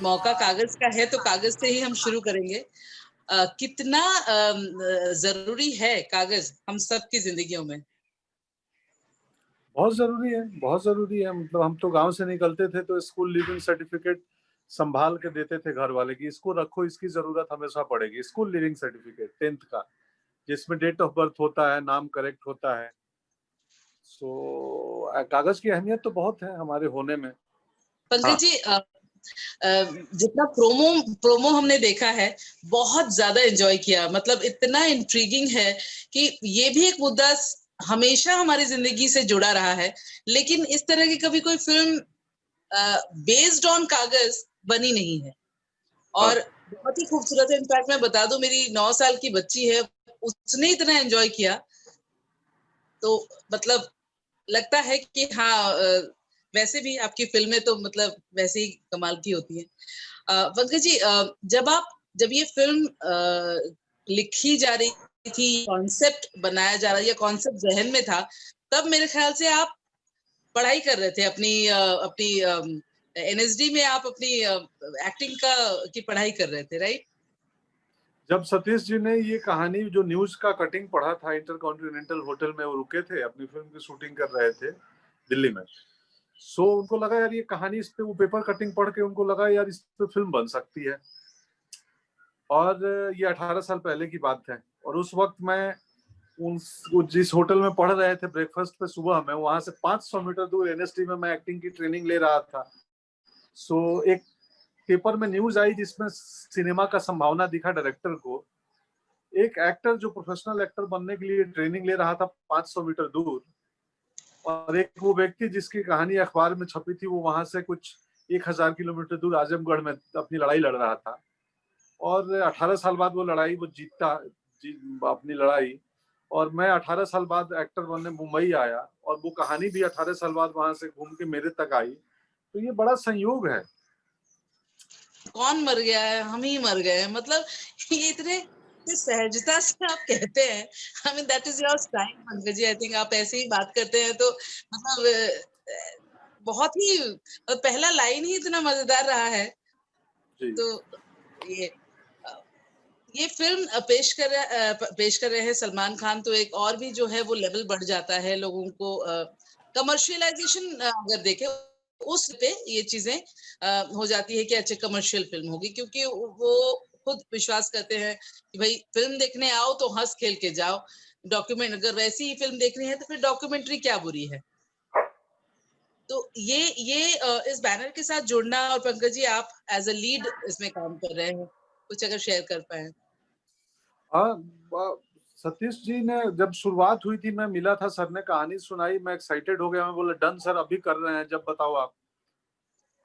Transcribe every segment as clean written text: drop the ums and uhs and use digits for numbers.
मौका कागज का है तो कागज से ही हम शुरू करेंगे। कितना जरूरी है कागज हम सबकी जिंदगियों में? बहुत ज़रूरी है, बहुत ज़रूरी है। मतलब हम तो गाँव से निकलते थे तो स्कूल लीविंग सर्टिफ़िकेट सँभाल के देते थे घर वाले कि इसको रखो, इसकी ज़रूरत हमेशा पड़ेगी। स्कूल लीविंग सर्टिफ़िकेट 10th का, जिसमें डेट ऑफ बर्थ होता है, नाम करेक्ट होता है। कागज़ की अहमियत तो बहुत है हमारे होने में। पंकज हाँ, जी, जितना प्रोमो प्रोमो हमने देखा है, बहुत ज्यादा एंजॉय किया। मतलब इतना इंट्रीगिंग है कि ये भी एक मुद्दा हमेशा हमारी जिंदगी से जुड़ा रहा है, लेकिन इस तरह की कभी कोई फिल्म बेस्ड ऑन कागज बनी नहीं है। हाँ। और बहुत ही खूबसूरत है। इनफैक्ट मैं बता दूं, मेरी 9 साल की बच्ची है, उसने इतना एंजॉय किया। तो मतलब लगता है कि हाँ, वैसे भी आपकी फिल्में तो मतलब वैसे ही कमाल की होती हैं। पंकज जी, जब ये फिल्म लिखी जा रही थी, कॉन्सेप्ट बनाया जा रहा, या कॉन्सेप्ट जहन में था, तब मेरे ख्याल से आप पढ़ाई कर रहे थे अपनी एनएसडी में। आप अपनी एक्टिंग की पढ़ाई कर रहे थे, राइट? जब सतीश जी ने ये कहानी जो न्यूज़ का कटिंग पढ़ा था, इंटरकॉन्टिनेंटल होटल में वो रुके थे, अपनी फ़िल्म की शूटिंग कर रहे थे दिल्ली में। उनको लगा यार ये कहानी, इस पे वो पेपर कटिंग पढ़ के उनको लगा यार इस पे फ़िल्म बन सकती है। और ये 18 साल पहले की बात है और उस वक़्त मैं वो जिस होटल में पढ़ रहे थे ब्रेकफ़ास्ट पे सुबह में, वहाँ से 500 मीटर दूर एनएसडी में मैं एक्टिंग की ट्रेनिंग ले रहा था। एक पेपर में न्यूज़ आई जिसमें सिनेमा का संभावना दिखा डायरेक्टर को। एक एक्टर जो प्रोफेशनल एक्टर बनने के लिए ट्रेनिंग ले रहा था 500 मीटर दूर, और एक वो व्यक्ति जिसकी कहानी अखबार में छपी थी वो वहां से कुछ 1000 किलोमीटर दूर आजमगढ़ में अपनी लड़ाई लड़ रहा था। और 18 साल बाद वो लड़ाई वो जीतता, अपनी लड़ाई। और मैं 18 साल बाद एक्टर बनने मुंबई आया और वो कहानी भी 18 साल बाद वहां से घूम के मेरे तक आई। तो ये बड़ा संयोग है। कौन मर गया है? हम ही मर गए हैं। मतलब ये इतने सहजता से आप कहते हैं। I mean that is your style Pankaj ji. I think आप ऐसे ही बात करते हैं तो मतलब बहुत ही पहला लाइन ही इतना मजेदार रहा है। जी। तो ये अ, ये फिल्म पेश कर रहे हैं सलमान खान, तो एक और भी जो है वो लेवल बढ़ जाता है लोगों को। कमर्शियलाइजेशन अगर देखें उस पे ये चीजें हो जाती है कि अच्छा कमर्शियल फिल्म होगी, क्योंकि वो खुद विश्वास करते हैं कि भाई फिल्म देखने आओ तो हंस खेल के जाओ। डॉक्यूमेंट अगर वैसी ही फिल्म देखनी है तो फिर डॉक्यूमेंट्री क्या बुरी है। तो इस बैनर के साथ जुड़ना, और पंकज जी आप एज अ लीड इसमें काम कर रहे हैं, कुछ अगर शेयर कर पाए। हाँ, सतीश जी ने जब शुरुआत हुई थी, मैं मिला था, सर ने कहानी सुनाई, मैं एक्साइटेड हो गया। मैं बोला डन सर, अभी कर रहे हैं, जब बताओ आप।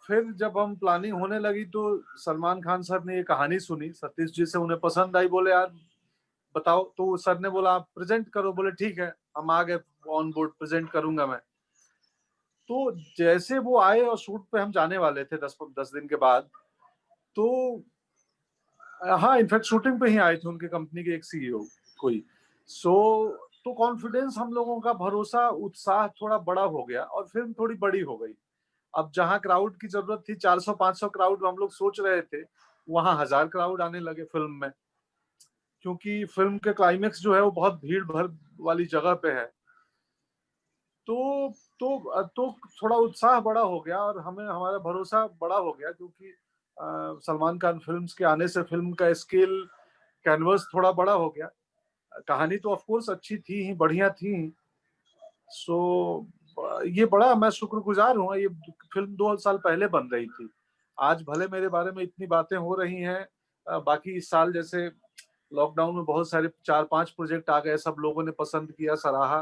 फिर जब हम प्लानिंग होने लगी तो सलमान खान सर ने ये कहानी सुनी सतीश जी से, उन्हें पसंद आई। बोले यार बताओ। तो सर ने बोला आप प्रेजेंट करो। बोले ठीक है, हम आ गए ऑन बोर्ड, प्रेजेंट करूंगा मैं। तो जैसे वो आए और शूट पे हम जाने वाले थे 10 दिन के बाद, तो हाँ, इनफैक्ट शूटिंग पे ही आए थे उनके कंपनी के एक सीईओ कोई। सो तो कॉन्फिडेंस हम लोगों का, भरोसा, उत्साह थोड़ा बड़ा हो गया और फिल्म थोड़ी बड़ी हो गई। अब जहाँ क्राउड की जरूरत थी 400-500 क्राउड हम लोग सोच रहे थे, वहाँ 1000 क्राउड आने लगे फिल्म में। क्योंकि फिल्म के क्लाइमेक्स जो है वो बहुत भीड़ भर वाली जगह पे है। तो तो थोड़ा उत्साह बड़ा हो गया और हमें हमारा भरोसा बड़ा हो गया, क्योंकि सलमान खान फिल्म्स के आने से फिल्म का स्केल, कैनवस थोड़ा बड़ा हो गया। कहानी तो ऑफ कोर्स अच्छी थी ही, बढ़िया थी ही। ये बड़ा मैं शुक्रगुजार हूँ। ये फिल्म 2 साल पहले बन रही थी। आज भले मेरे बारे में इतनी बातें हो रही हैं, बाकी इस साल जैसे लॉकडाउन में बहुत सारे 4-5 प्रोजेक्ट आ गए, सब लोगों ने पसंद किया, सराहा।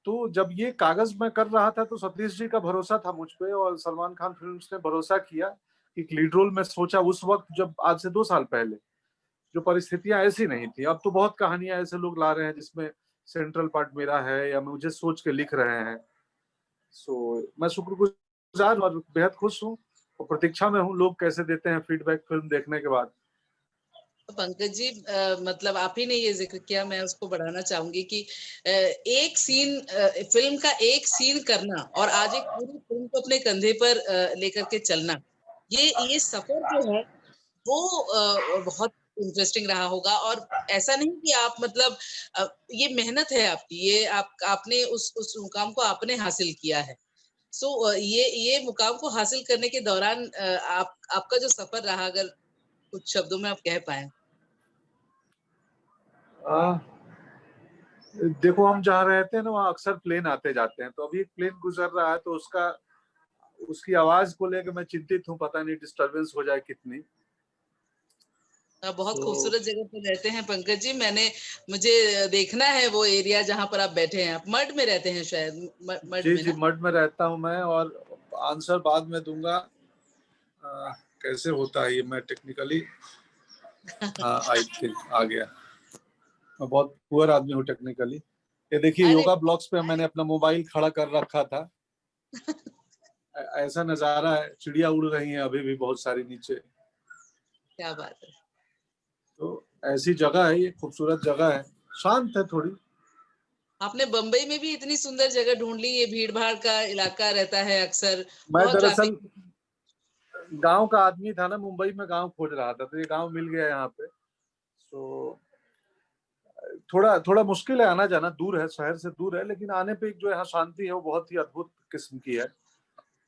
तो जब ये कागज मैं कर रहा था तो सतीश जी का भरोसा था मुझ पे और सलमान खान फिल्म्स ने भरोसा किया कि लीड रोल में सोचा उस वक्त, जब आज से 2 साल पहले जो परिस्थितियां ऐसी नहीं थी। अब तो बहुत कहानियां ऐसे लोग ला रहे हैं जिसमें सेंट्रल पार्ट मेरा है या मुझे सोच के लिख रहे हैं। मैं शुक्रगुजार और बेहद खुश हूँ और प्रतीक्षा में हूँ लोग कैसे देते हैं फीडबैक फिल्म देखने के बाद। तो पंकज जी, मतलब आप ही ने ये जिक्र किया, मैं उसको बढ़ाना चाहूंगी कि एक सीन, फिल्म का एक सीन करना और आज एक पूरी फिल्म को अपने कंधे पर लेकर के चलना, ये सफर जो है वो बहुत इंटरेस्टिंग रहा होगा। और ऐसा नहीं कि आप मतलब ये मेहनत है आपकी, ये आपने उस मुकाम को आपने हासिल किया है। सो ये मुकाम को हासिल करने के दौरान आपका जो सफर रहा, अगर कुछ शब्दों में आप कह पाए। देखो, हम जहाँ रहते हैं ना वहाँ अक्सर प्लेन आते जाते हैं, तो अभी एक प्लेन गुजर रहा है तो उसकी आवाज को लेकर मैं चिंतित हूँ, पता नहीं डिस्टरबेंस हो जाए कितनी। बहुत सो खूबसूरत जगह पर रहते हैं पंकज जी। मुझे देखना है वो एरिया जहाँ पर आप बैठे हैं। आप मड में रहते हैं शायद, मड जी में जी, ना? मड में रहता हूँ मैं, और आंसर बाद में दूंगा। कैसे होता है ये, मैं टेक्निकली, हाँ आई थिंक आ गया। मैं बहुत पुअर आदमी हूँ टेक्निकली। ये देखिए, अरे योगा ब्लॉक्स पे मैंने अपना मोबाइल खड़ा कर रखा था। ऐसा नजारा है, चिड़िया उड़ रही हैं अभी भी बहुत सारी नीचे। क्या बात है। तो ऐसी जगह है, ये खूबसूरत जगह है, शांत है थोड़ी। आपने बम्बई में भी इतनी सुंदर जगह ढूंढ ली। ये भीड़ भाड़ का इलाका रहता है अक्सर, मैं बहुत ट्रैफिक। दरअसल गांव का आदमी था ना, मुंबई में गांव खोज रहा था, तो ये गांव मिल गया यहाँ पे। तो थोड़ा थोड़ा मुश्किल है, आना जाना दूर है, शहर से दूर है, लेकिन आने पे एक जो यहाँ शांति है वो बहुत ही अद्भुत किस्म की है।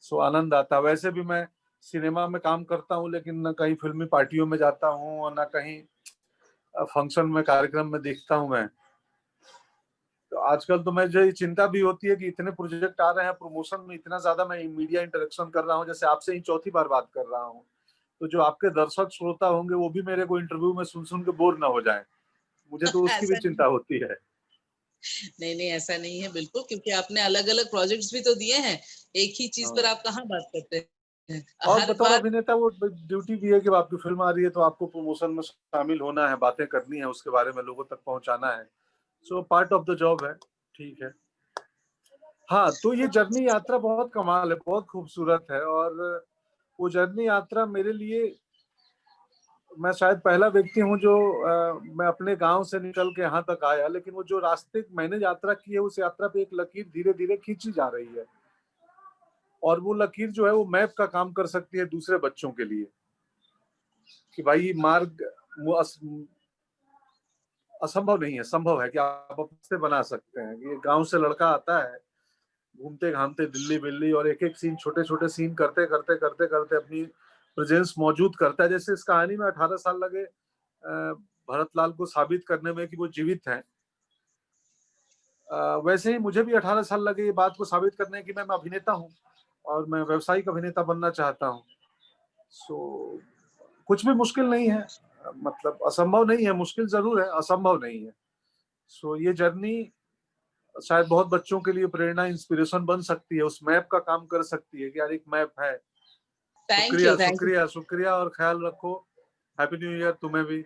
सो आनंद आता है। वैसे भी मैं सिनेमा में काम करता हूँ, लेकिन न कहीं फिल्मी पार्टियों में जाता हूँ और न कहीं फंक्शन में, कार्यक्रम में देखता हूँ मैं। तो आजकल तो मुझे चिंता भी होती है कि इतने प्रोजेक्ट आ रहे हैं, प्रमोशन में इतना ज्यादा मैं मीडिया इंटरेक्शन कर रहा हूँ, जैसे आपसे ही चौथी बार बात कर रहा हूँ। तो जो आपके दर्शक श्रोता होंगे वो भी मेरे को इंटरव्यू में सुन सुन के बोर ना हो जाए, मुझे तो उसकी भी ऐसा नहीं, चिंता होती है। नहीं नहीं, ऐसा नहीं है बिल्कुल, क्योंकि आपने अलग अलग प्रोजेक्ट्स भी तो दिए हैं। एक ही चीज पर हाँ। आप कहाँ बात करते हैं और हर बतौर बार। अभिनेता वो ड्यूटी भी है कि आपकी फिल्म आ रही है तो आपको प्रमोशन में शामिल होना है, बातें करनी है, उसके बारे में लोगों तक पहुंचाना है। So part of the job है। ठीक है। हाँ, तो ये जर्नी यात्रा बहुत कमाल है, बहुत खूबसूरत है। और वो जर्नी यात्रा मेरे लिए, मैं शायद पहला व्यक्ति हूँ जो मैं अपने गांव से निकल के यहाँ तक आया, लेकिन वो जो रास्ते मैंने यात्रा की है उस यात्रा पे एक लकीर धीरे धीरे खींची जा रही है, और वो लकीर जो है वो मैप का काम कर सकती है दूसरे बच्चों के लिए, कि भाई मार्ग वो असंभव नहीं है, संभव है कि आप अपने बना सकते हैं। ये गांव से लड़का आता है घूमते घामते दिल्ली बिल्ली, और एक एक सीन, छोटे छोटे सीन करते करते करते करते अपनी प्रेजेंस मौजूद करता है। जैसे इस कहानी में 18 साल लगे भरतलाल को साबित करने में कि वो जीवित हैं, वैसे ही मुझे भी 18 साल लगे ये बात को साबित करने की मैं अभिनेता हूँ और मैं व्यावसायिक अभिनेता बनना चाहता हूँ। सो कुछ भी मुश्किल नहीं है, मतलब असंभव नहीं है, मुश्किल जरूर है, असंभव नहीं है। सो ये जर्नी शायद बहुत बच्चों के लिए प्रेरणा, इंस्पिरेशन बन सकती है, उस मैप का काम कर सकती है कि यार एक मैप है। थैंक यू, शुक्रिया थैंक यू। शुक्रिया शुक्रिया, और ख्याल रखो। हैप्पी न्यू ईयर तुम्हें भी।